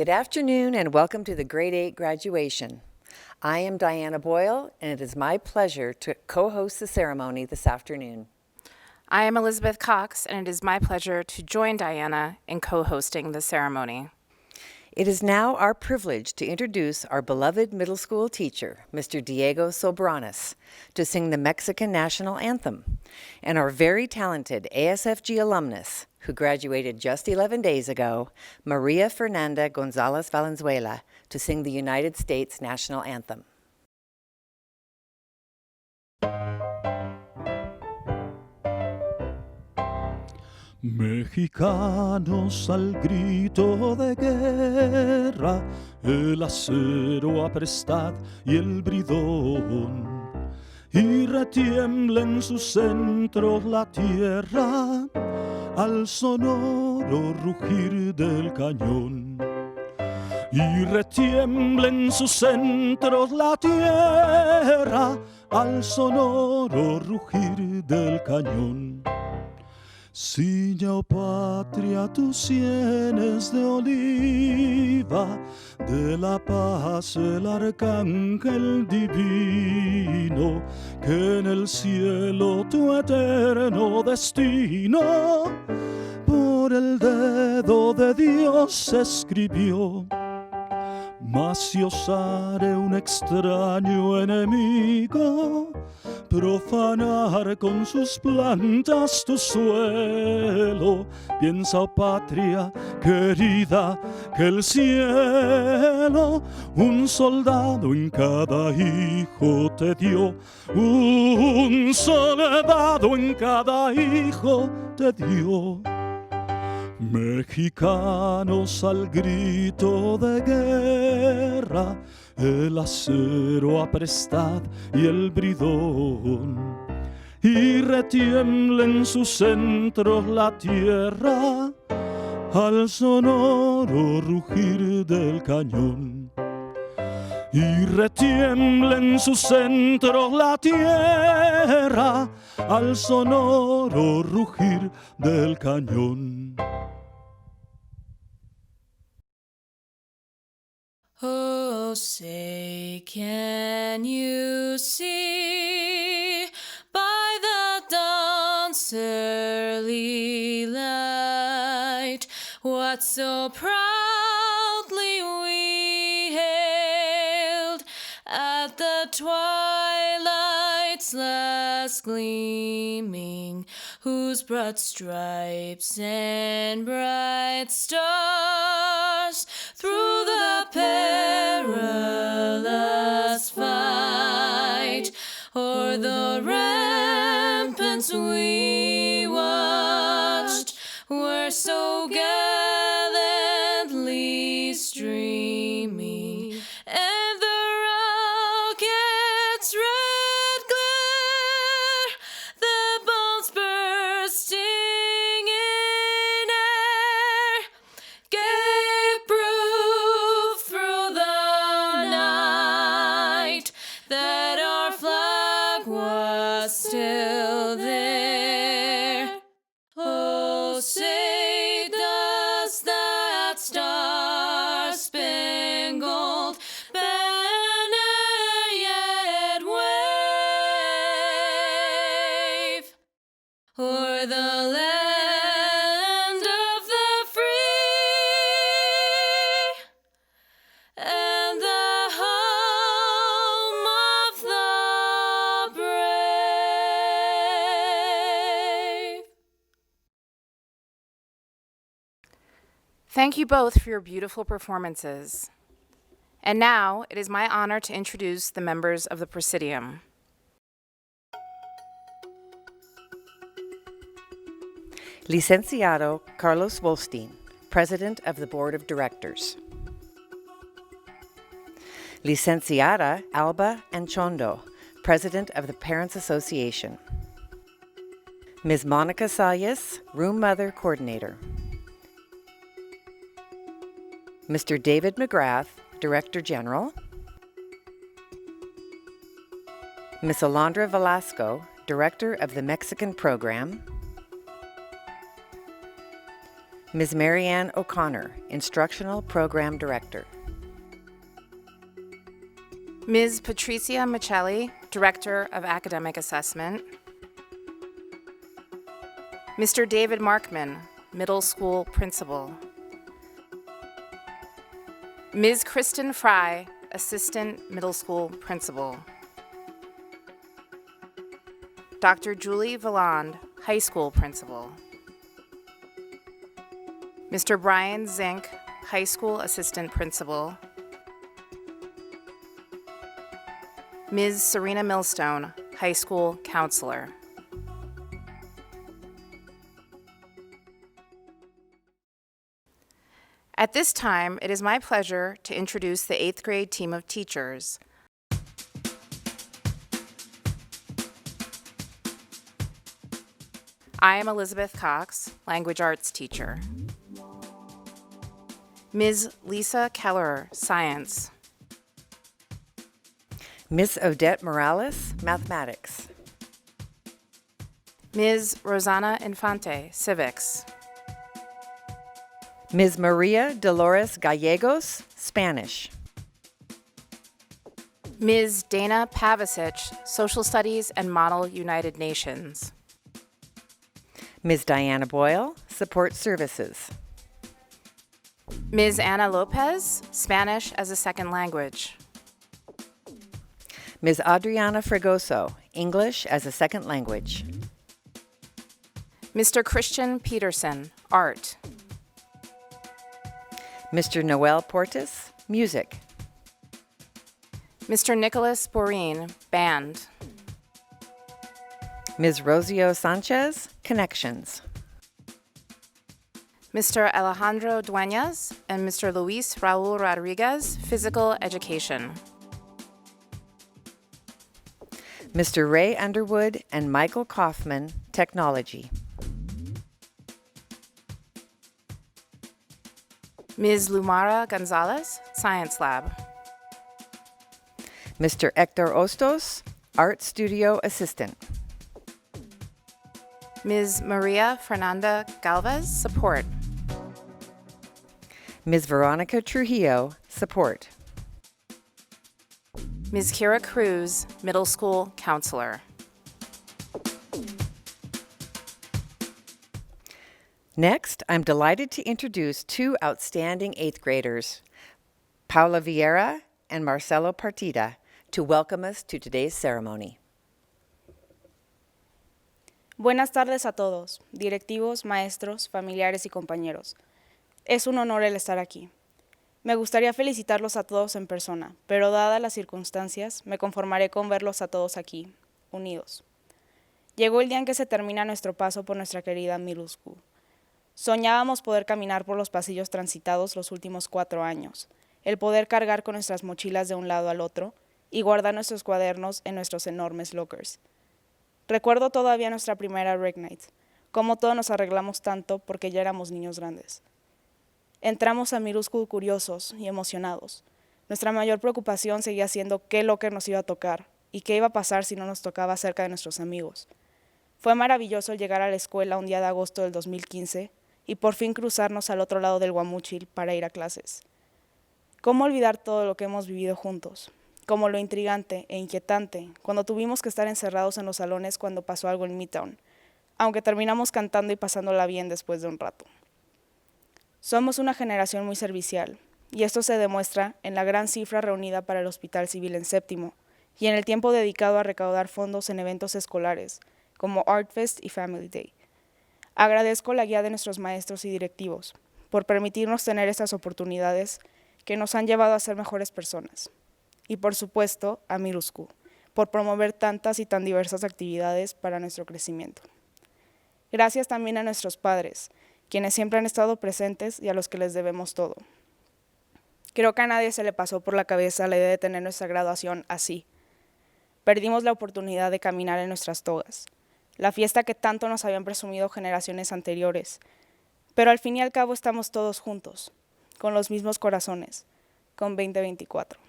Good afternoon and welcome to the Grade 8 graduation. I am Diana Boyle and it is my pleasure to co-host the ceremony this afternoon. I am Elizabeth Cox and it is my pleasure to join Diana in co-hosting the ceremony. It is now our privilege to introduce our beloved middle school teacher, Mr. Diego Sobranes, to sing the Mexican national anthem, and our very talented ASFG alumnus, who graduated just 11 days ago, Maria Fernanda Gonzalez Valenzuela, to sing the United States national anthem. Mexicanos al grito de guerra, el acero aprestad y el bridón, y retiembla en sus centros la tierra al sonoro rugir del cañón. Y retiembla en sus centros la tierra al sonoro rugir del cañón. Ciña, oh patria, tus sienes de oliva, de la paz el arcángel divino, que en el cielo tu eterno destino por el dedo de Dios escribió. Mas si osare un extraño enemigo profanar con sus plantas tu suelo, piensa, oh patria querida, que el cielo un soldado en cada hijo te dio, un soldado en cada hijo te dio. Mexicanos al grito de guerra, el acero aprestad y el bridón, y retiembla en sus centros la tierra al sonoro rugir del cañón. Y retiembla en sus centros la tierra al sonoro rugir del cañón. Oh, say, can you see by the dawn's early light what so proudly we hailed at the twilight's last gleaming, whose broad stripes and bright stars through the perilous fight o'er the ramparts we watched were so gallantly streaming, and the rocket's red glare, the bombs bursting in air, gave proof through the night that our flag was still there. Oh, say does that star-spangled banner yet wave o'er the land of the free and the home of the brave? Thank you both for your beautiful performances. And now it is my honor to introduce the members of the Presidium. Licenciado Carlos Wolstein, President of the Board of Directors. Licenciada Alba Anchondo, President of the Parents Association. Ms. Monica Sayas, Room Mother Coordinator. Mr. David McGrath, Director General. Ms. Alondra Velasco, Director of the Mexican Program. Ms. Marianne O'Connor, Instructional Program Director. Ms. Patricia Michelli, Director of Academic Assessment. Mr. David Markman, Middle School Principal. Ms. Kristen Fry, Assistant Middle School Principal. Dr. Julie Valland, High School Principal. Mr. Brian Zink, High School Assistant Principal. Ms. Serena Millstone, High School Counselor. At this time, it is my pleasure to introduce the 8th grade team of teachers. I am Elizabeth Cox, Language Arts teacher. Ms. Lisa Keller, Science. Ms. Odette Morales, Mathematics. Ms. Rosanna Infante, Civics. Ms. Maria Dolores Gallegos, Spanish. Ms. Dana Pavicic, Social Studies and Model United Nations. Ms. Diana Boyle, Support Services. Ms. Ana Lopez, Spanish as a Second Language. Ms. Adriana Fregoso, English as a Second Language. Mr. Christian Peterson, Art. Mr. Noel Portis, Music. Mr. Nicholas Borin, Band. Ms. Rosio Sanchez, Connections. Mr. Alejandro Dueñas and Mr. Luis Raul Rodriguez, Physical Education. Mr. Ray Underwood and Michael Kaufman, Technology. Ms. Lumara Gonzalez, Science Lab. Mr. Hector Ostos, Art Studio Assistant. Ms. Maria Fernanda Galvez, Support. Ms. Veronica Trujillo, Support. Ms. Kira Cruz, Middle School Counselor. Next, I'm delighted to introduce two outstanding 8th graders, Paula Vieira and Marcelo Partida, to welcome us to today's ceremony. Buenas tardes a todos, directivos, maestros, familiares y compañeros. Es un honor el estar aquí. Me gustaría felicitarlos a todos en persona, pero dadas las circunstancias, me conformaré con verlos a todos aquí, unidos. Llegó el día en que se termina nuestro paso por nuestra querida Middle School. Soñábamos poder caminar por los pasillos transitados los últimos 4 años, el poder cargar con nuestras mochilas de un lado al otro y guardar nuestros cuadernos en nuestros enormes lockers. Recuerdo todavía nuestra primera Rec Night, cómo todos nos arreglamos tanto porque ya éramos niños grandes. Entramos a Middle School curiosos y emocionados. Nuestra mayor preocupación seguía siendo qué locker nos iba a tocar y qué iba a pasar si no nos tocaba cerca de nuestros amigos. Fue maravilloso llegar a la escuela un día de agosto del 2015 y por fin cruzarnos al otro lado del Guamúchil para ir a clases. ¿Cómo olvidar todo lo que hemos vivido juntos? Como lo intrigante e inquietante cuando tuvimos que estar encerrados en los salones cuando pasó algo en Midtown, aunque terminamos cantando y pasándola bien después de un rato. Somos una generación muy servicial, y esto se demuestra en la gran cifra reunida para el Hospital Civil en Séptimo, y en el tiempo dedicado a recaudar fondos en eventos escolares, como Art Fest y Family Day. Agradezco la guía de nuestros maestros y directivos, por permitirnos tener estas oportunidades que nos han llevado a ser mejores personas. Y por supuesto, a Middle School, por promover tantas y tan diversas actividades para nuestro crecimiento. Gracias también a nuestros padres, quienes siempre han estado presentes y a los que les debemos todo. Creo que a nadie se le pasó por la cabeza la idea de tener nuestra graduación así. Perdimos la oportunidad de caminar en nuestras togas, la fiesta que tanto nos habían presumido generaciones anteriores, pero al fin y al cabo estamos todos juntos, con los mismos corazones, con 2024.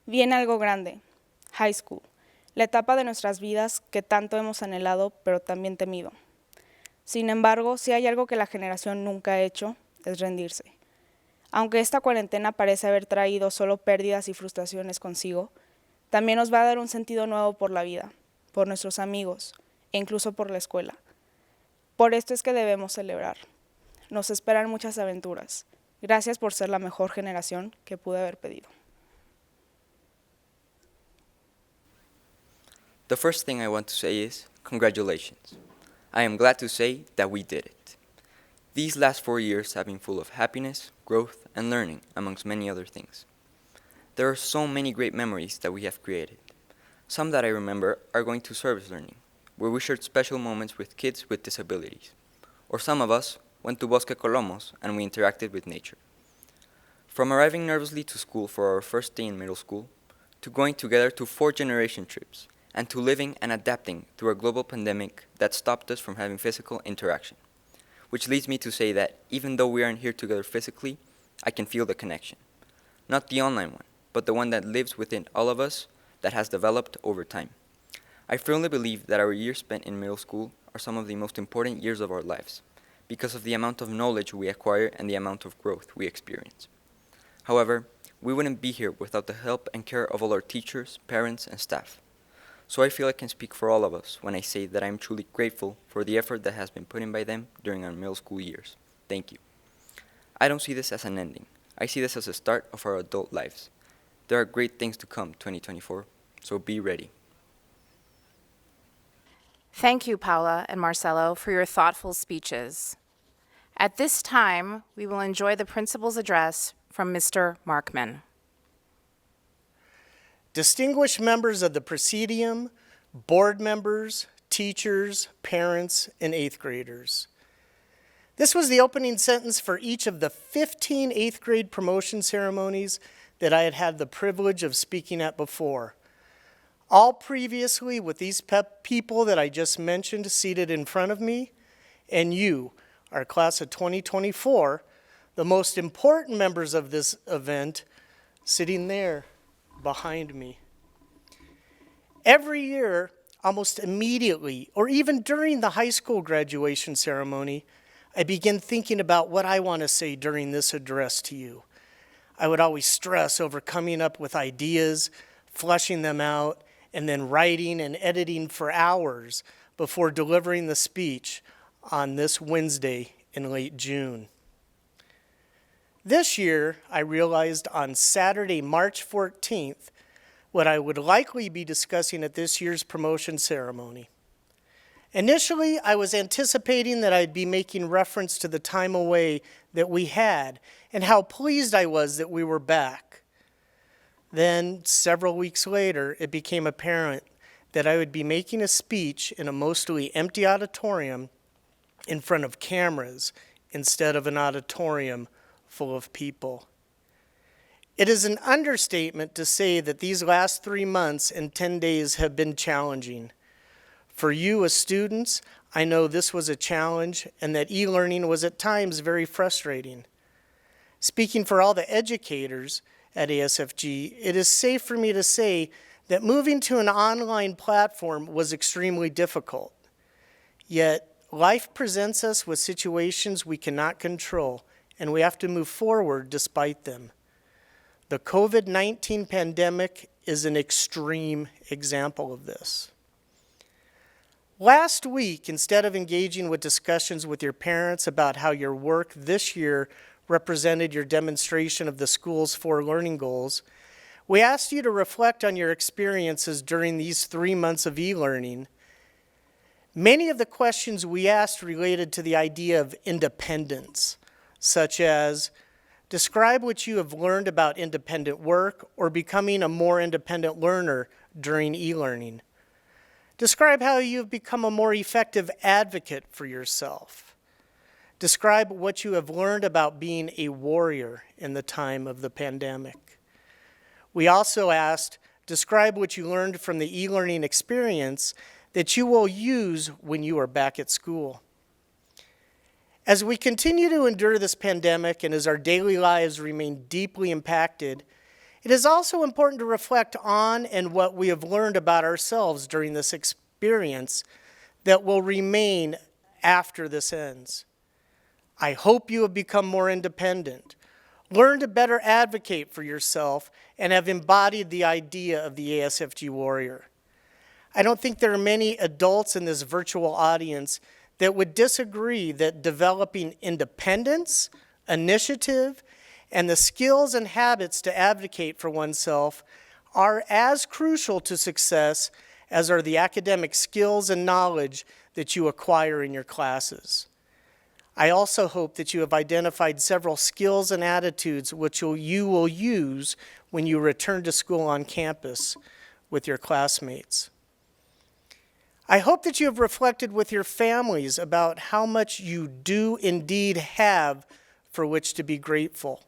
Viene algo grande, High School, la etapa de nuestras vidas que tanto hemos anhelado pero también temido. Sin embargo, si hay algo que la generación nunca ha hecho, es rendirse. Aunque esta cuarentena parece haber traído solo pérdidas y frustraciones consigo, también nos va a dar un sentido nuevo por la vida, por nuestros amigos e incluso por la escuela. Por esto es que debemos celebrar. Nos esperan muchas aventuras. Gracias por ser la mejor generación que pude haber pedido. The first thing I want to say is congratulations. I am glad to say that we did it. These last 4 years have been full of happiness, growth, and learning, amongst many other things. There are so many great memories that we have created. Some that I remember are going to service learning, where we shared special moments with kids with disabilities. Or some of us went to Bosque Colomos and we interacted with nature. From arriving nervously to school for our first day in middle school, to going together to 4 generation trips, and to living and adapting through a global pandemic that stopped us from having physical interaction. Which leads me to say that even though we aren't here together physically, I can feel the connection. Not the online one, but the one that lives within all of us that has developed over time. I firmly believe that our years spent in middle school are some of the most important years of our lives, because of the amount of knowledge we acquire and the amount of growth we experience. However, we wouldn't be here without the help and care of all our teachers, parents, and staff. So I feel I can speak for all of us when I say that I am truly grateful for the effort that has been put in by them during our middle school years. Thank you. I don't see this as an ending. I see this as the start of our adult lives. There are great things to come 2024, so be ready. Thank you, Paula and Marcelo, for your thoughtful speeches. At this time, we will enjoy the principal's address from Mr. Markman. Distinguished members of the Presidium, board members, teachers, parents, and 8th graders. This was the opening sentence for each of the 15 8th grade promotion ceremonies that I had had the privilege of speaking at before. All previously with these people that I just mentioned seated in front of me, and you, our class of 2024, the most important members of this event, sitting there behind me. Every year, almost immediately, or even during the high school graduation ceremony, I begin thinking about what I want to say during this address to you. I would always stress over coming up with ideas, fleshing them out, and then writing and editing for hours before delivering the speech on this Wednesday in late June. This year, I realized on Saturday, March 14th, what I would likely be discussing at this year's promotion ceremony. Initially, I was anticipating that I'd be making reference to the time away that we had and how pleased I was that we were back. Then, several weeks later, it became apparent that I would be making a speech in a mostly empty auditorium in front of cameras instead of an auditorium full of people. It is an understatement to say that these last 3 months and 10 days have been challenging. For you as students, I know this was a challenge and that e-learning was at times very frustrating. Speaking for all the educators at ASFG, it is safe for me to say that moving to an online platform was extremely difficult. Yet, life presents us with situations we cannot control, and we have to move forward despite them. The COVID-19 pandemic is an extreme example of this. Last week, instead of engaging with discussions with your parents about how your work this year represented your demonstration of the school's 4 learning goals, we asked you to reflect on your experiences during these 3 months of e-learning. Many of the questions we asked related to the idea of independence, such as, describe what you have learned about independent work or becoming a more independent learner during e-learning. Describe how you've become a more effective advocate for yourself. Describe what you have learned about being a warrior in the time of the pandemic. We also asked, describe what you learned from the e-learning experience that you will use when you are back at school. As we continue to endure this pandemic and as our daily lives remain deeply impacted, it is also important to reflect on and what we have learned about ourselves during this experience that will remain after this ends. I hope you have become more independent, learned to better advocate for yourself, and have embodied the idea of the ASFG warrior. I don't think there are many adults in this virtual audience that would disagree that developing independence, initiative, and the skills and habits to advocate for oneself are as crucial to success as are the academic skills and knowledge that you acquire in your classes. I also hope that you have identified several skills and attitudes which you will use when you return to school on campus with your classmates. I hope that you have reflected with your families about how much you do indeed have for which to be grateful.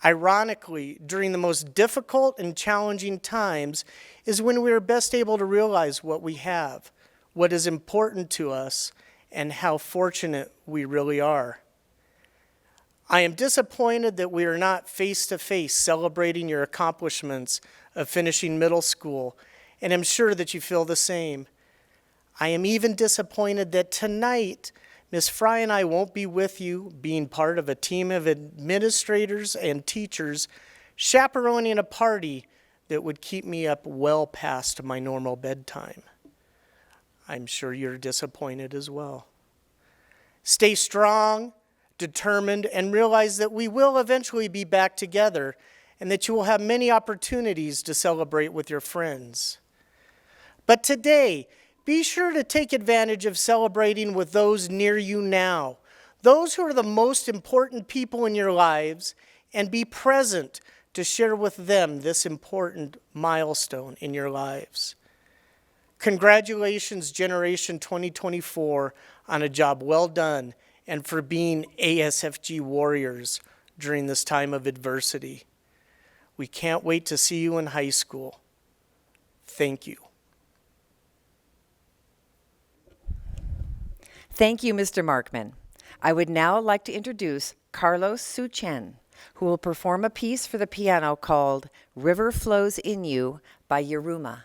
Ironically, during the most difficult and challenging times is when we are best able to realize what we have, what is important to us, and how fortunate we really are. I am disappointed that we are not face-to-face celebrating your accomplishments of finishing middle school, and I'm sure that you feel the same. I am even disappointed that tonight, Ms. Fry and I won't be with you, being part of a team of administrators and teachers chaperoning a party that would keep me up well past my normal bedtime. I'm sure you're disappointed as well. Stay strong, determined, and realize that we will eventually be back together and that you will have many opportunities to celebrate with your friends. But today, be sure to take advantage of celebrating with those near you now, those who are the most important people in your lives, and be present to share with them this important milestone in your lives. Congratulations, Generation 2024, on a job well done and for being ASFG warriors during this time of adversity. We can't wait to see you in high school. Thank you. Thank you, Mr. Markman. I would now like to introduce Carlos Suchen, who will perform a piece for the piano called River Flows in You by Yiruma.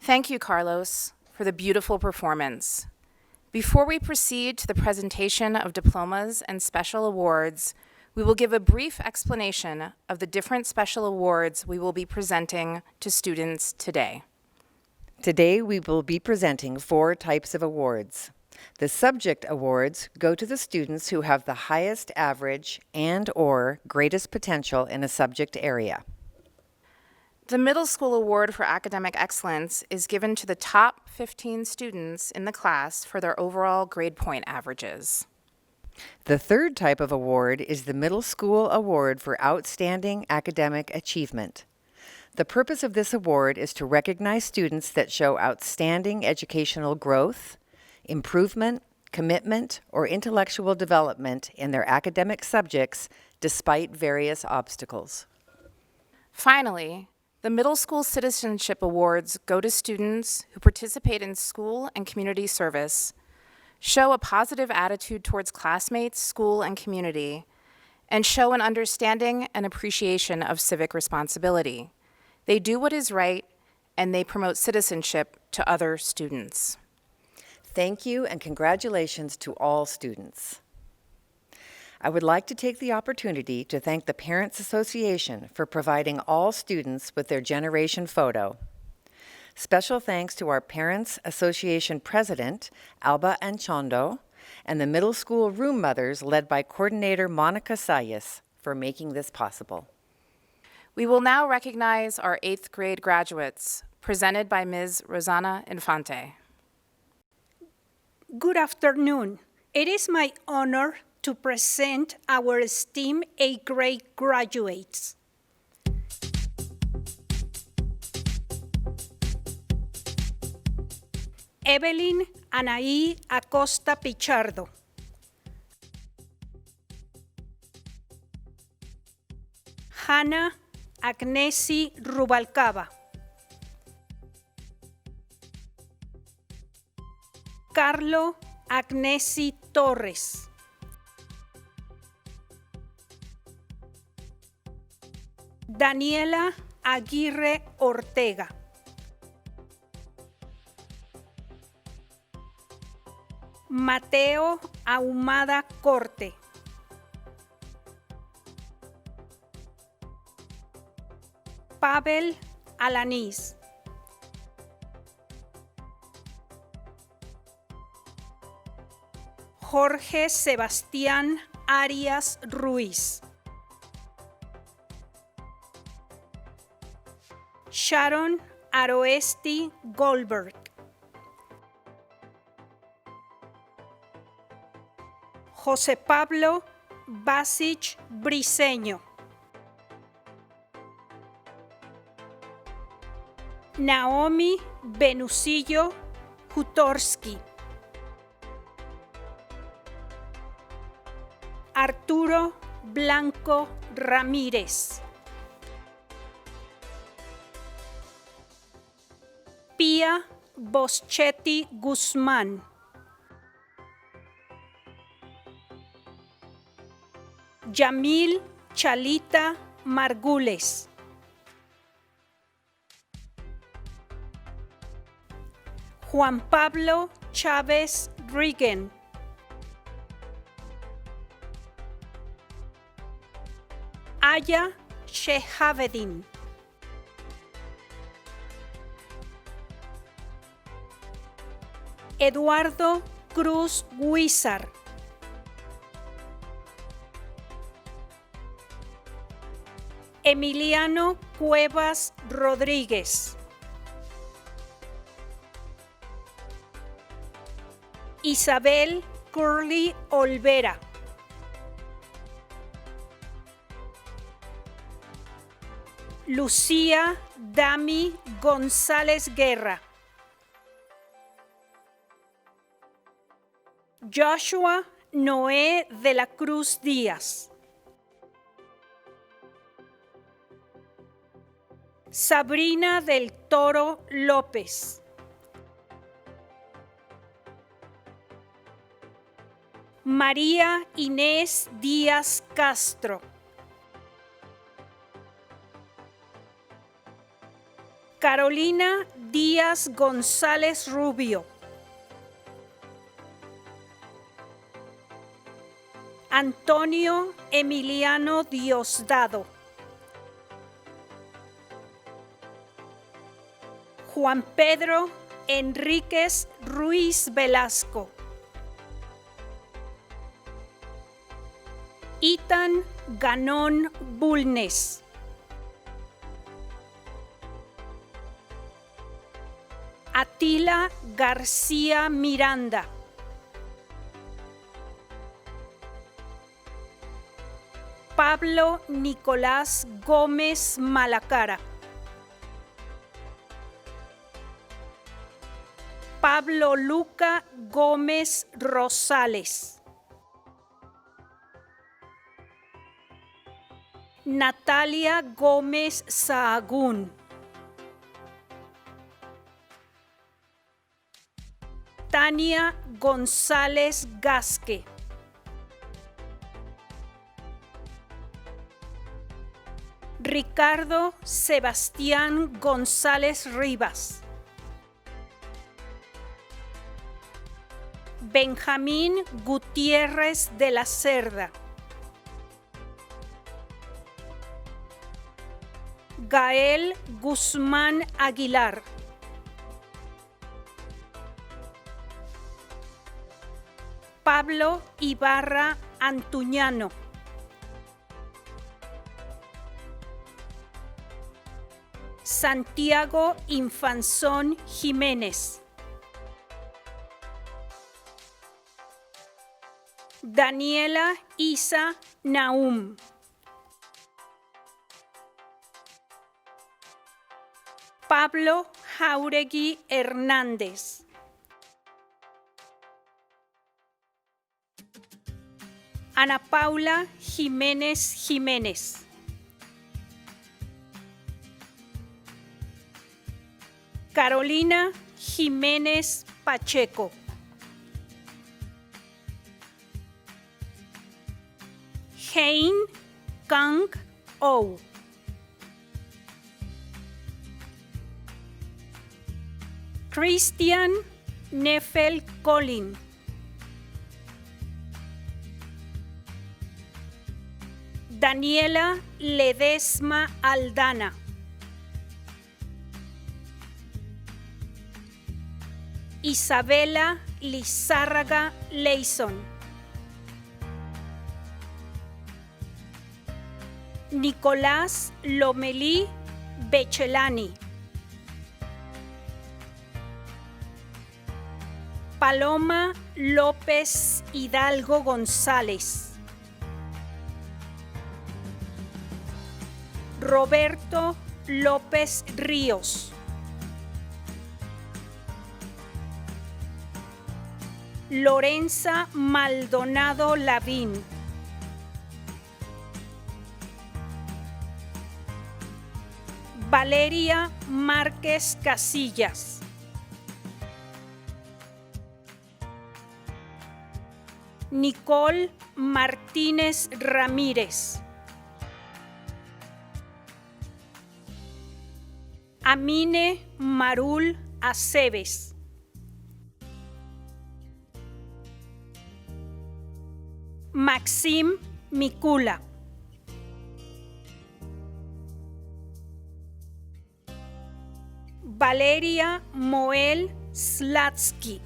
Thank you, Carlos, for the beautiful performance. Before we proceed to the presentation of diplomas and special awards, we will give a brief explanation of the different special awards we will be presenting to students today. Today, we will be presenting 4 types of awards. The subject awards go to the students who have the highest average and/or greatest potential in a subject area. The Middle School Award for Academic Excellence is given to the top 15 students in the class for their overall grade point averages. The third type of award is the Middle School Award for Outstanding Academic Achievement. The purpose of this award is to recognize students that show outstanding educational growth, improvement, commitment, or intellectual development in their academic subjects despite various obstacles. Finally, the Middle School Citizenship Awards go to students who participate in school and community service, show a positive attitude towards classmates, school, and community, and show an understanding and appreciation of civic responsibility. They do what is right, and they promote citizenship to other students. Thank you and congratulations to all students. I would like to take the opportunity to thank the Parents Association for providing all students with their generation photo. Special thanks to our Parents Association President, Alba Anchondo, and the middle school room mothers led by Coordinator Monica Sayas for making this possible. We will now recognize our 8th grade graduates, presented by Ms. Rosanna Infante. Good afternoon. It is my honor to present our esteemed 8th grade graduates. Evelyn Anaí Acosta Pichardo. Hannah Agnesi Rubalcaba. Carlo Agnesi Torres. Daniela Aguirre Ortega. Mateo Ahumada Corte. Pavel Alanis. Jorge Sebastián Arias Ruiz. Sharon Aroesti Goldberg. José Pablo Basic Briceño. Naomi Benucillo Hutorski. Arturo Blanco Ramírez. Pia Boschetti Guzmán. Yamil Chalita Margules. Juan Pablo Chávez Rigen. Aya Shehavedin. Eduardo Cruz Huizar. Emiliano Cuevas Rodríguez. Isabel Curly Olvera. Lucía Dami González Guerra. Joshua Noé de la Cruz Díaz. Sabrina del Toro López. María Inés Díaz Castro. Carolina Díaz González Rubio. Antonio Emiliano Diosdado. Juan Pedro Enríquez Ruiz Velasco. Ethan Ganón Bulnes. Atila García Miranda. Pablo Nicolás Gómez Malacara. Pablo Luca Gómez Rosales. Natalia Gómez Sahagún. Tania González Gasque. Ricardo Sebastián González Rivas. Benjamín Gutiérrez de la Cerda. Gael Guzmán Aguilar. Pablo Ibarra Antuñano. Santiago Infanzón Jiménez. Daniela Isa Naum. Pablo Jauregui Hernández. Ana Paula Jiménez Jiménez. Carolina Jiménez Pacheco. Hein Kang Oh. Christian Neffel Colin. Daniela Ledesma Aldana. Isabela Lizárraga Leison. Nicolás Lomelí Bechelani. Paloma López Hidalgo González. Roberto López Ríos. Lorenza Maldonado Lavín. Valeria Márquez Casillas. Nicole Martínez Ramírez. Amine Marul Aceves. Maxim Mikula. Valeria Moel Slatsky.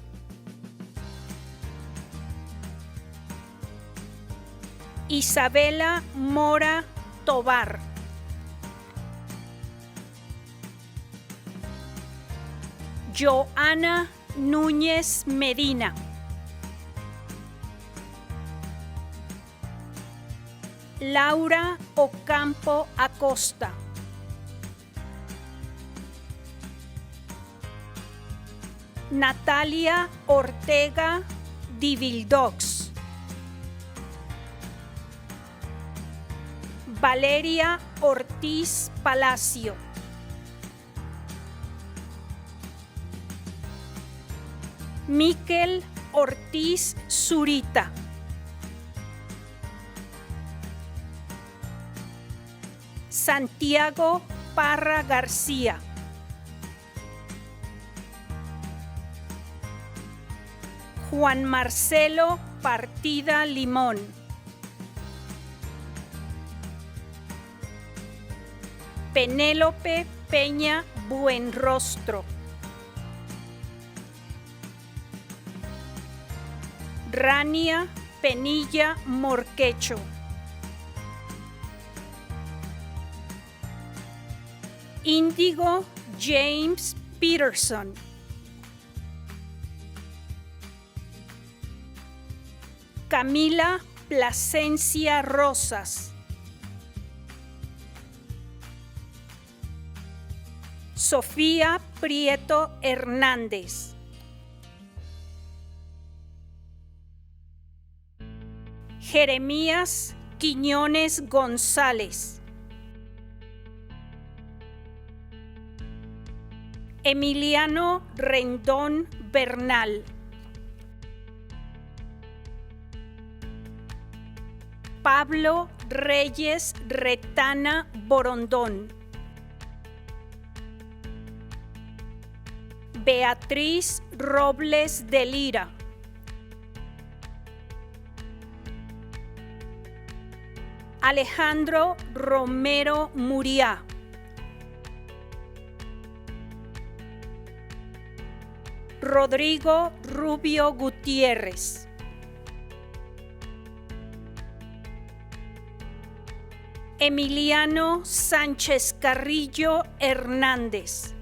Isabela Mora Tobar. Joana Núñez Medina. Laura Ocampo Acosta. Natalia Ortega Divildox. Valeria Ortiz Palacio. Miquel Ortiz Zurita. Santiago Parra García. Juan Marcelo Partida Limón. Penélope Peña Buenrostro. Rania Penilla Morquecho. Índigo James Peterson. Camila Plasencia Rosas. Sofía Prieto Hernández. Jeremías Quiñones González. Emiliano Rendón Bernal. Pablo Reyes Retana Borondón. Beatriz Robles de Lira. Alejandro Romero Muriá. Rodrigo Rubio Gutiérrez. Emiliano Sánchez Carrillo Hernández.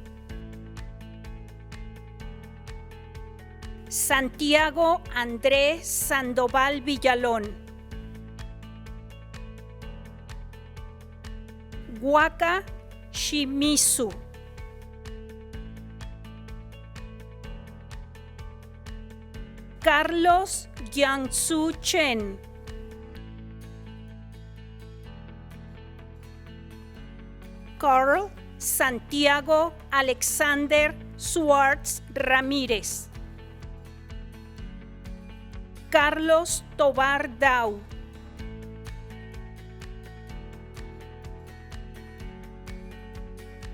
Santiago Andrés Sandoval Villalón. Waka Shimizu. Carlos Yangsu Chen. Carl Santiago Alexander Swartz Ramírez. Carlos Tobar Dau.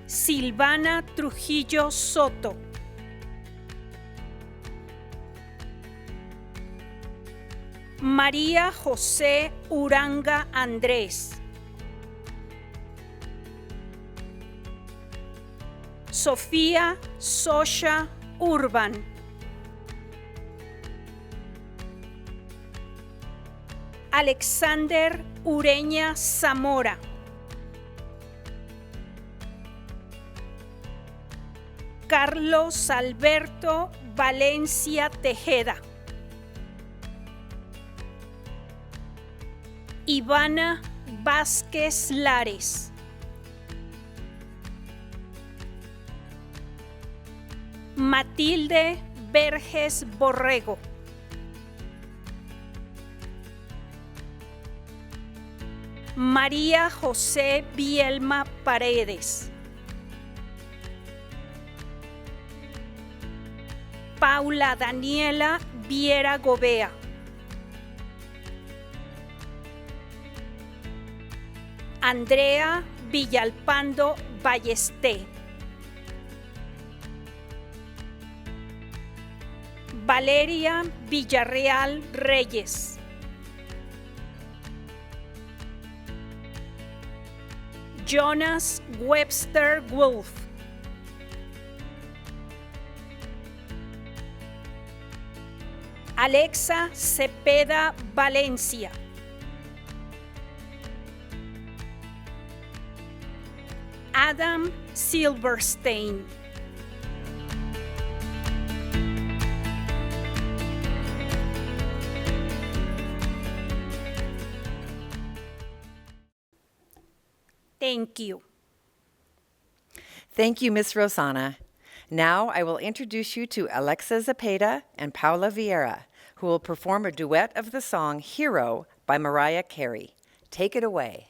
Silvana Trujillo Soto. María José Uranga Andrés. Sofía Sosha Urban. Alexander Ureña Zamora. Carlos Alberto Valencia Tejeda. Ivana Vázquez Lares. Matilde Verges Borrego. María José Bielma Paredes. Paula Daniela Viera Gobea. Andrea Villalpando Ballesté. Valeria Villarreal Reyes. Jonas Webster Wolf. Alexa Cepeda Valencia. Adam Silverstein. Thank you. Thank you, Ms. Rosana. Now I will introduce you to Alexa Zepeda and Paula Vieira, who will perform a duet of the song Hero by Mariah Carey. Take it away.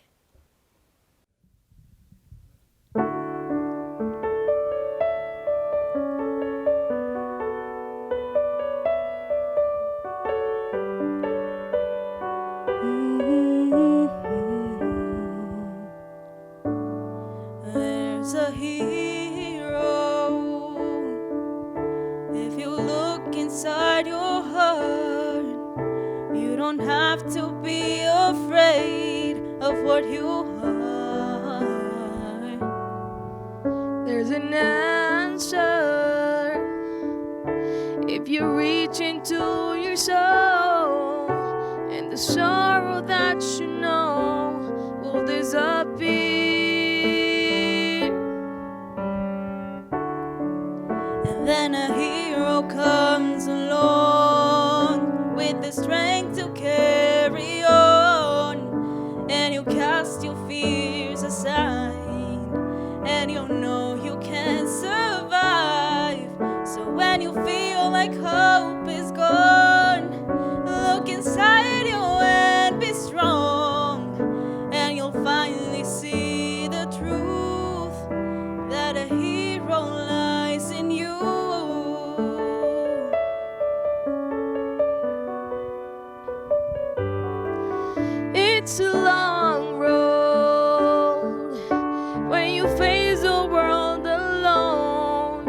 There's a hero if you look inside your heart. what you are. There's an answer if you reach into your soul, and the sorrow that you know will disappear. And then a hero comes along with the strength to carry on, and you cast your fears aside, and you know you can survive. So when you feel like hope is gone, look inside you and be strong, and you'll finally see the truth that a hero lies in you. It's a long road when you face the world alone.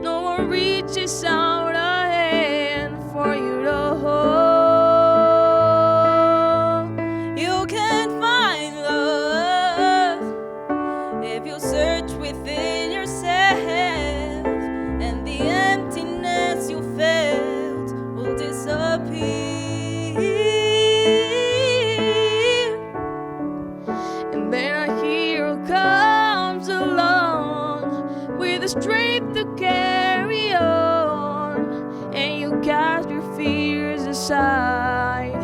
No one reaches out a hand for you to hold. You can find love if you search within yourself, and the emptiness you felt will disappear. And then a hero comes along with the strength to carry on, and you cast your fears aside,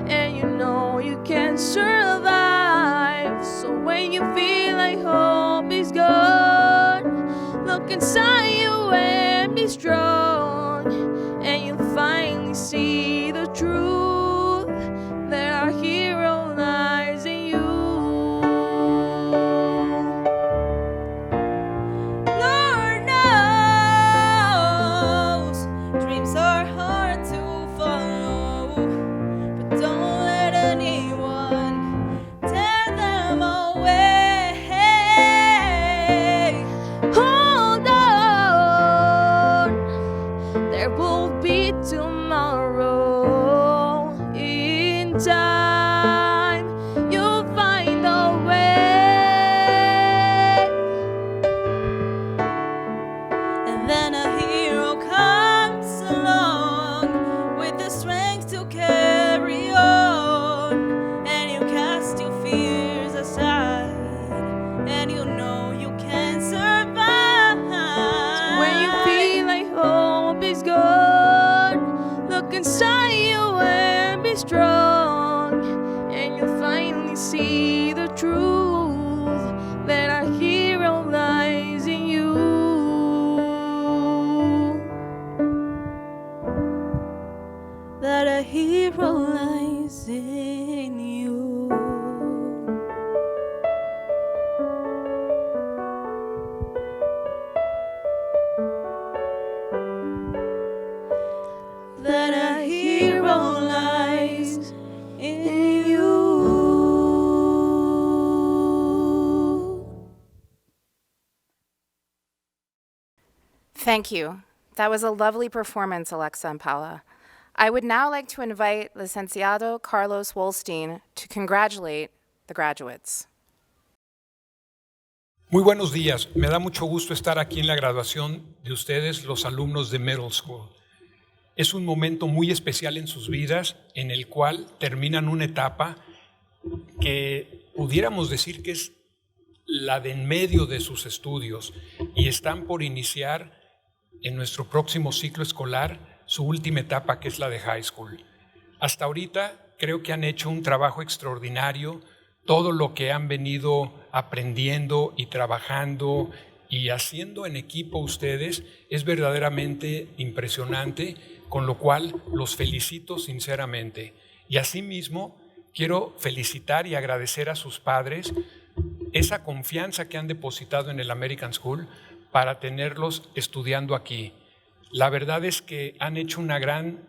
and you know you can survive. So when you feel like hope is gone, look inside you and be strong, and you'll finally see the truth that our hero lies in you. Lord knows dreams are hard to follow, but don't let anyone tear them away. Hold on, there will be tomorrow. In time, you'll find a way. And then a hero comes along with the strength to carry on, and you cast your fears aside, and you know you can survive. When you feel like hope is gone, look inside you and be strong, and you'll finally see the truth that our hero lies in you. That a hero lies in you. That a hero lies in you. Thank you. That was a lovely performance, Alexa and Paula. I would now like to invite Licenciado Carlos Wolstein to congratulate the graduates. Muy buenos días. Me da mucho gusto estar aquí en la graduación de ustedes, los alumnos de Middle School. Es un momento muy especial en sus vidas, en el cual terminan una etapa que pudiéramos decir que es la de en medio de sus estudios, y están por iniciar en nuestro próximo ciclo escolar su última etapa, que es la de high school. Hasta ahorita creo que han hecho un trabajo extraordinario. Todo lo que han venido aprendiendo y trabajando y haciendo en equipo ustedes es verdaderamente impresionante, con lo cual los felicito sinceramente. Y asimismo quiero felicitar y agradecer a sus padres esa confianza que han depositado en el American School para tenerlos estudiando aquí. La verdad es que han hecho una gran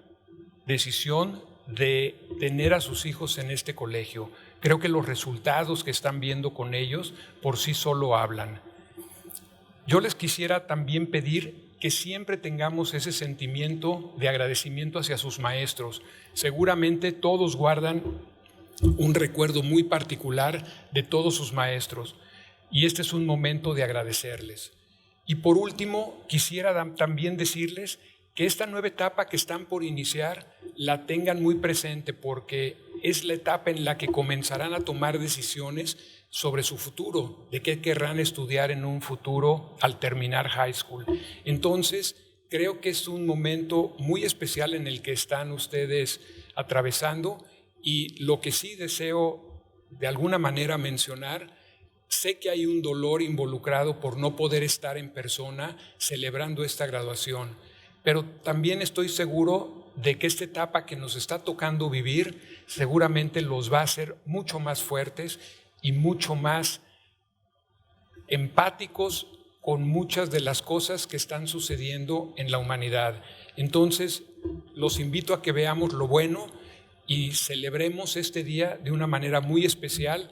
decisión de tener a sus hijos en este colegio. Creo que los resultados que están viendo con ellos por sí solo hablan. Yo les quisiera también pedir que siempre tengamos ese sentimiento de agradecimiento hacia sus maestros. Seguramente todos guardan un recuerdo muy particular de todos sus maestros, y este es un momento de agradecerles. Y por último, quisiera también decirles que esta nueva etapa que están por iniciar la tengan muy presente, porque es la etapa en la que comenzarán a tomar decisiones sobre su futuro, de qué querrán estudiar en un futuro al terminar high school. Entonces, creo que es un momento muy especial en el que están ustedes atravesando, y lo que sí deseo de alguna manera mencionar, sé que hay un dolor involucrado por no poder estar en persona celebrando esta graduación, pero también estoy seguro de que esta etapa que nos está tocando vivir seguramente los va a hacer mucho más fuertes y mucho más empáticos con muchas de las cosas que están sucediendo en la humanidad. Entonces, los invito a que veamos lo bueno y celebremos este día de una manera muy especial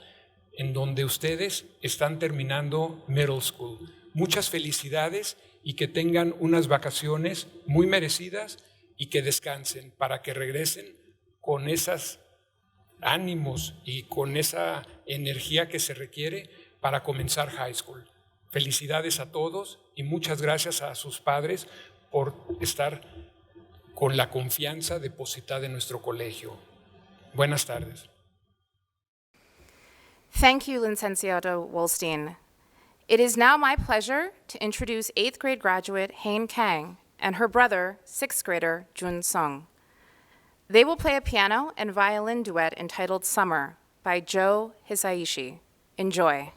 en donde ustedes están terminando middle school. Muchas felicidades y que tengan unas vacaciones muy merecidas y que descansen para que regresen con esos ánimos y con esa energía que se requiere para comenzar high school. Felicidades a todos y muchas gracias a sus padres por estar con la confianza depositada en nuestro colegio. Buenas tardes. Thank you, Licenciado Wolstein. It is now my pleasure to introduce 8th grade graduate Hain Kang and her brother, 6th grader Jun Sung. They will play a piano and violin duet entitled Summer by Joe Hisaishi. Enjoy.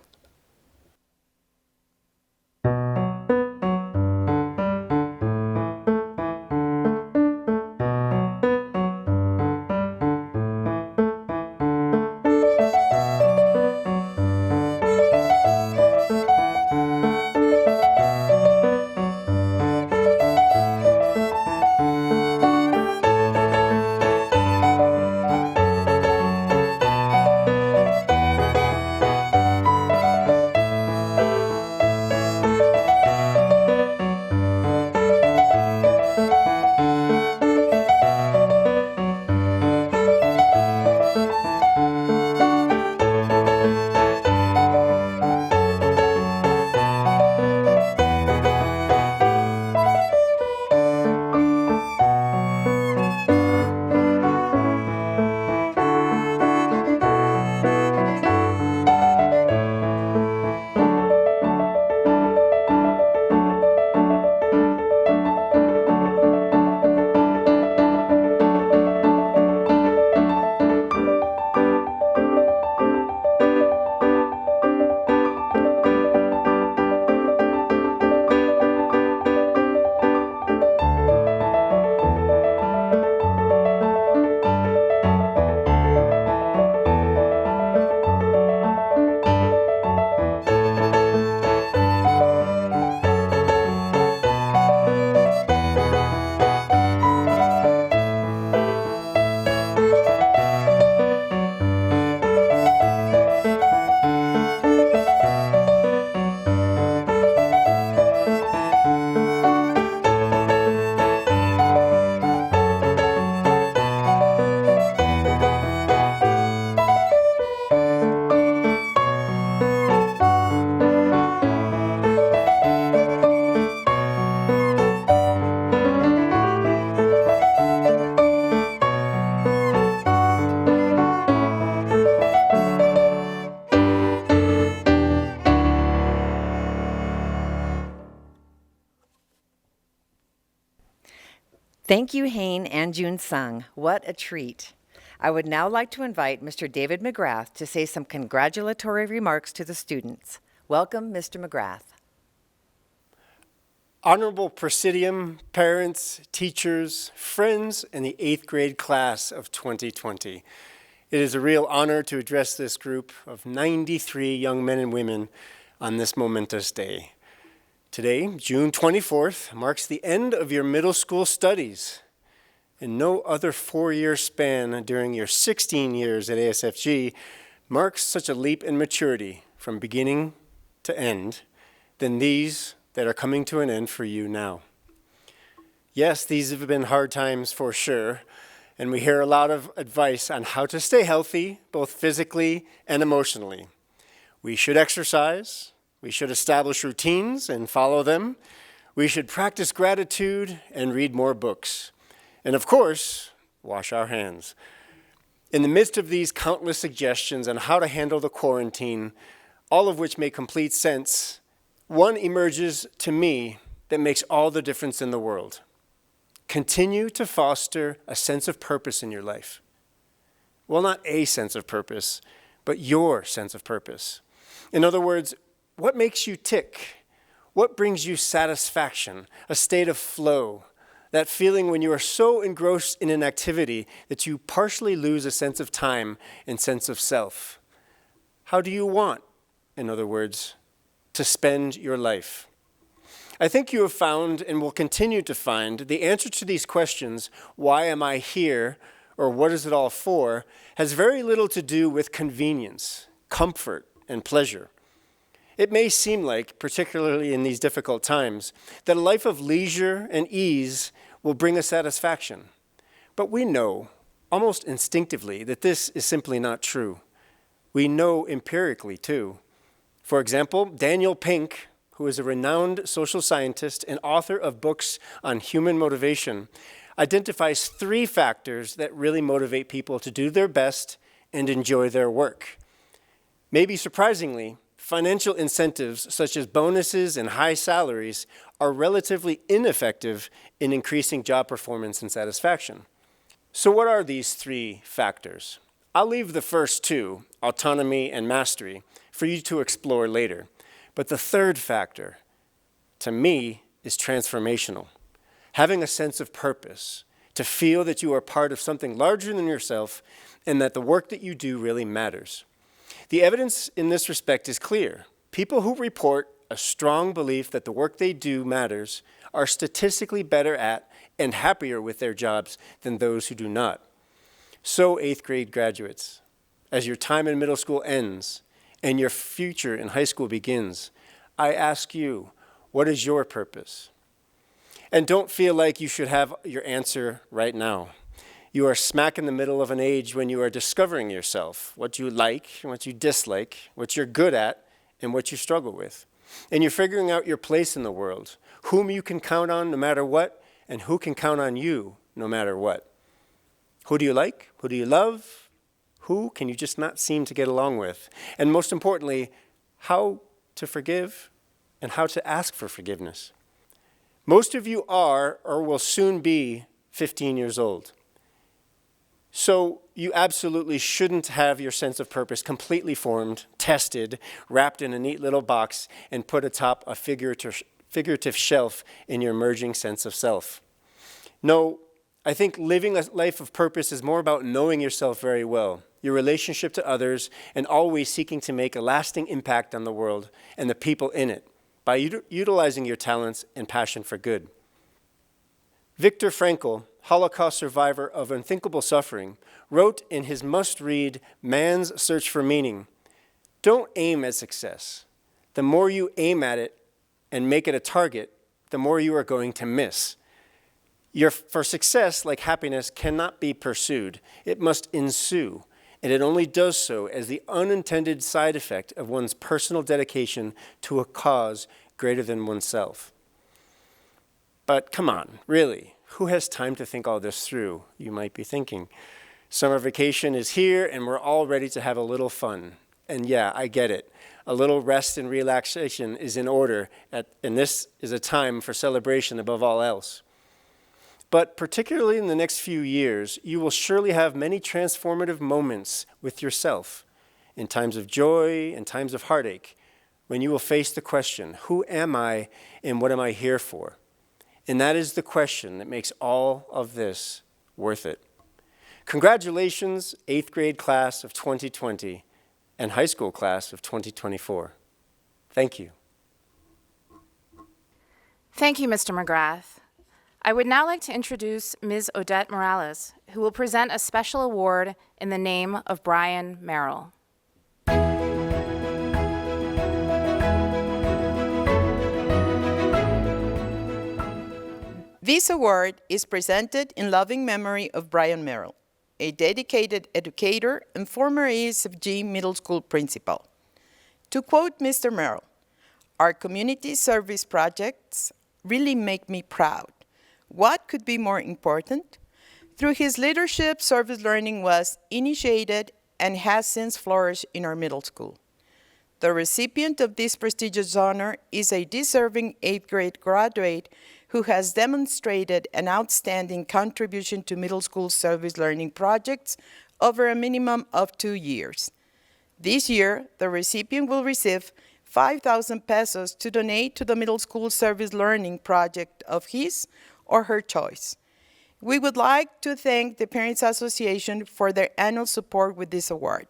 Thank you, Hain and Jun Sung. What a treat. I would now like to invite Mr. David McGrath to say some congratulatory remarks to the students. Welcome, Mr. McGrath. Honorable Presidium, parents, teachers, friends, and the 8th grade class of 2020. It is a real honor to address this group of 93 young men and women on this momentous day. Today, June 24th, marks the end of your middle school studies. And no other four-year span during your 16 years at ASFG marks such a leap in maturity from beginning to end than these that are coming to an end for you now. Yes, these have been hard times for sure, and we hear a lot of advice on how to stay healthy, both physically and emotionally. We should exercise, we should establish routines and follow them, we should practice gratitude and read more books, and of course, wash our hands. In the midst of these countless suggestions on how to handle the quarantine, all of which make complete sense, one emerges to me that makes all the difference in the world. Continue to foster a sense of purpose in your life. Well, not a sense of purpose, but your sense of purpose. In other words, what makes you tick? What brings you satisfaction, a state of flow, that feeling when you are so engrossed in an activity that you partially lose a sense of time and sense of self? How do you want, in other words, to spend your life? I think you have found and will continue to find the answer to these questions, why am I here, or what is it all for, has very little to do with convenience, comfort, and pleasure. It may seem like, particularly in these difficult times, that a life of leisure and ease will bring us satisfaction. But we know, almost instinctively, that this is simply not true. We know empirically, too. For example, Daniel Pink, who is a renowned social scientist and author of books on human motivation, identifies 3 factors that really motivate people to do their best and enjoy their work. Maybe surprisingly, financial incentives such as bonuses and high salaries are relatively ineffective in increasing job performance and satisfaction. So what are these 3 factors? I'll leave the first 2, autonomy and mastery, for you to explore later. But the 3rd factor, to me, is transformational. Having a sense of purpose, to feel that you are part of something larger than yourself and that the work that you do really matters. The evidence in this respect is clear. People who report a strong belief that the work they do matters are statistically better at and happier with their jobs than those who do not. So 8th grade graduates, as your time in middle school ends, and your future in high school begins, I ask you, what is your purpose? And don't feel like you should have your answer right now. You are smack in the middle of an age when you are discovering yourself, what you like and what you dislike, what you're good at and what you struggle with. And you're figuring out your place in the world, whom you can count on no matter what, and who can count on you no matter what. Who do you like? Who do you love? Who can you just not seem to get along with? And most importantly, how to forgive and how to ask for forgiveness. Most of you are or will soon be 15 years old. So you absolutely shouldn't have your sense of purpose completely formed, tested, wrapped in a neat little box, and put atop a figurative shelf in your emerging sense of self. No, I think living a life of purpose is more about knowing yourself very well, your relationship to others, and always seeking to make a lasting impact on the world and the people in it by utilizing your talents and passion for good. Viktor Frankl, Holocaust survivor of unthinkable suffering, wrote in his must-read Man's Search for Meaning, "Don't aim at success. The more you aim at it and make it a target, the more you are going to miss. For success, like happiness, cannot be pursued. It must ensue, and it only does so as the unintended side effect of one's personal dedication to a cause greater than oneself." But come on, really, who has time to think all this through, you might be thinking. Summer vacation is here, and we're all ready to have a little fun. And yeah, I get it. A little rest and relaxation is in order, and this is a time for celebration above all else. But particularly in the next few years, you will surely have many transformative moments with yourself, in times of joy and times of heartache, when you will face the question, who am I and what am I here for? And that is the question that makes all of this worth it. Congratulations, 8th grade class of 2020 and high school class of 2024. Thank you. Thank you, Mr. McGrath. I would now like to introduce Ms. Odette Morales, who will present a special award in the name of Brian Merrill. This award is presented in loving memory of Brian Merrill, a dedicated educator and former ASFG Middle School principal. To quote Mr. Merrill, "Our community service projects really make me proud. What could be more important?" Through his leadership, service learning was initiated and has since flourished in our middle school. The recipient of this prestigious honor is a deserving 8th grade graduate who has demonstrated an outstanding contribution to middle school service learning projects over a minimum of 2 years. This year, the recipient will receive 5,000 pesos to donate to the middle school service learning project of his or her choice. We would like to thank the Parents Association for their annual support with this award.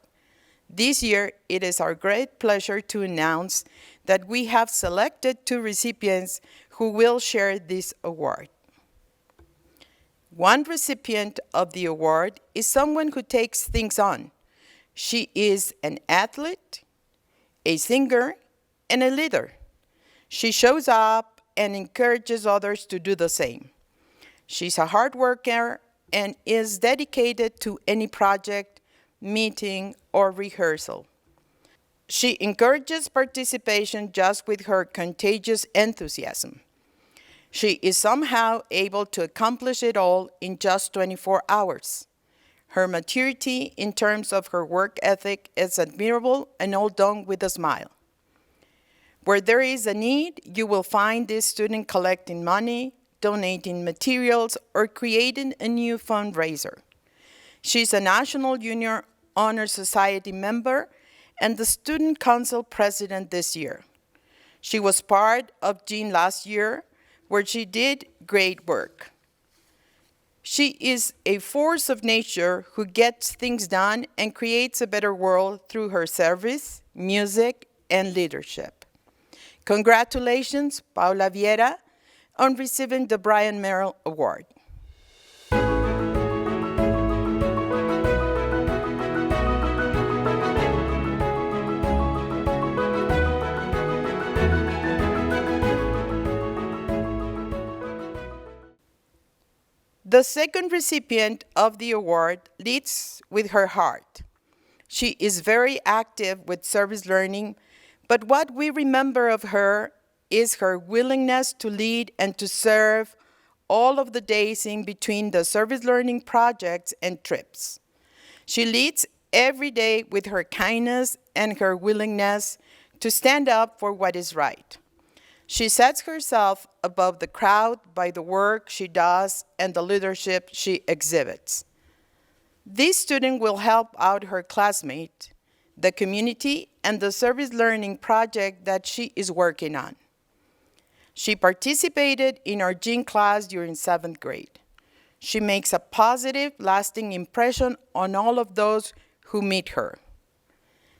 This year, it is our great pleasure to announce that we have selected 2 recipients who will share this award. One recipient of the award is someone who takes things on. She is an athlete, a singer, and a leader. She shows up and encourages others to do the same. She's a hard worker and is dedicated to any project, meeting, or rehearsal. She encourages participation just with her contagious enthusiasm. She is somehow able to accomplish it all in just 24 hours. Her maturity in terms of her work ethic is admirable and all done with a smile. Where there is a need, you will find this student collecting money, donating materials, or creating a new fundraiser. She's a National Junior Honor Society member and the Student Council president this year. She was part of GENE last year, where she did great work. She is a force of nature who gets things done and creates a better world through her service, music, and leadership. Congratulations, Paula Viera, on receiving the Brian Merrill Award. The second recipient of the award leads with her heart. She is very active with service learning, but what we remember of her is her willingness to lead and to serve all of the days in between the service learning projects and trips. She leads every day with her kindness and her willingness to stand up for what is right. She sets herself above the crowd by the work she does and the leadership she exhibits. This student will help out her classmate, the community, and the service learning project that she is working on. She participated in our GENE class during 7th grade. She makes a positive, lasting impression on all of those who meet her.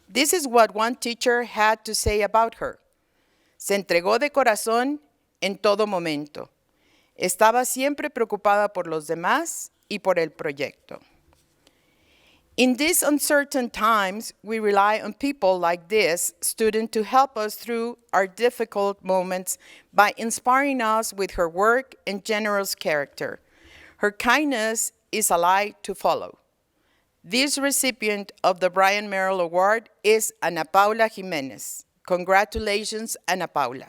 This is what one teacher had to say about her. Se entregó de corazón en todo momento. Estaba siempre preocupada por los demás y por el proyecto. In these uncertain times, we rely on people like this student to help us through our difficult moments by inspiring us with her work and generous character. Her kindness is a light to follow. This recipient of the Brian Merrill Award is Ana Paula Jimenez. Congratulations, Ana Paula.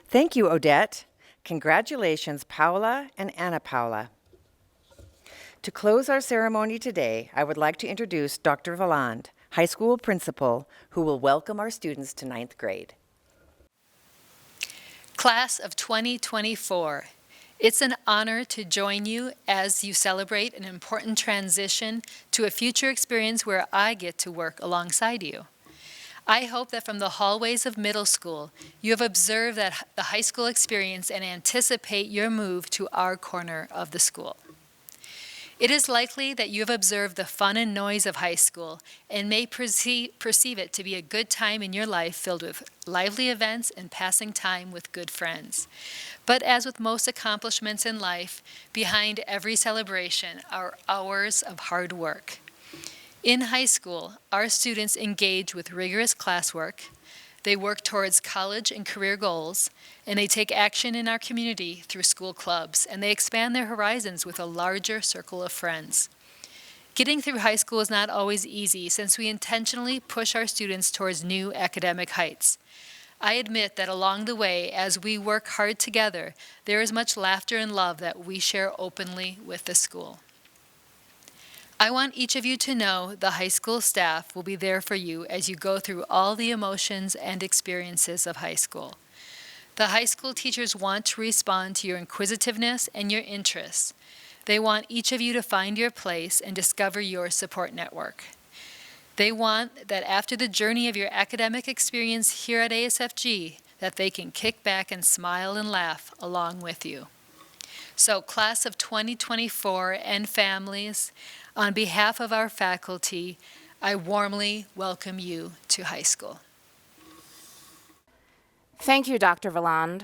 Thank you, Odette. Congratulations, Paula and Ana Paula. To close our ceremony today, I would like to introduce Dr. Valand, high school principal, who will welcome our students to 9th grade. Class of 2024, it's an honor to join you as you celebrate an important transition to a future experience where I get to work alongside you. I hope that from the hallways of middle school, you have observed that the high school experience and anticipate your move to our corner of the school. It is likely that you have observed the fun and noise of high school and may perceive it to be a good time in your life filled with lively events and passing time with good friends. But as with most accomplishments in life, behind every celebration are hours of hard work. In high school, our students engage with rigorous classwork, they work towards college and career goals, and they take action in our community through school clubs, and they expand their horizons with a larger circle of friends. Getting through high school is not always easy since we intentionally push our students towards new academic heights. I admit that along the way, as we work hard together, there is much laughter and love that we share openly with the school. I want each of you to know the high school staff will be there for you as you go through all the emotions and experiences of high school. The high school teachers want to respond to your inquisitiveness and your interests. They want each of you to find your place and discover your support network. They want that after the journey of your academic experience here at ASFG, that they can kick back and smile and laugh along with you. So, class of 2024 and families, on behalf of our faculty, I warmly welcome you to high school. Thank you, Dr. Valand.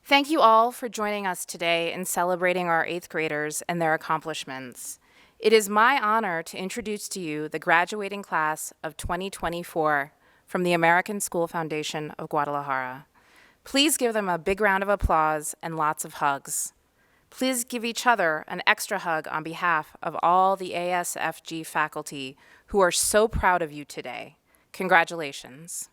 Thank you all for joining us today in celebrating our 8th graders and their accomplishments. It is my honor to introduce to you the graduating class of 2024 from the American School Foundation of Guadalajara. Please give them a big round of applause and lots of hugs. Please give each other an extra hug on behalf of all the ASFG faculty who are so proud of you today. Congratulations.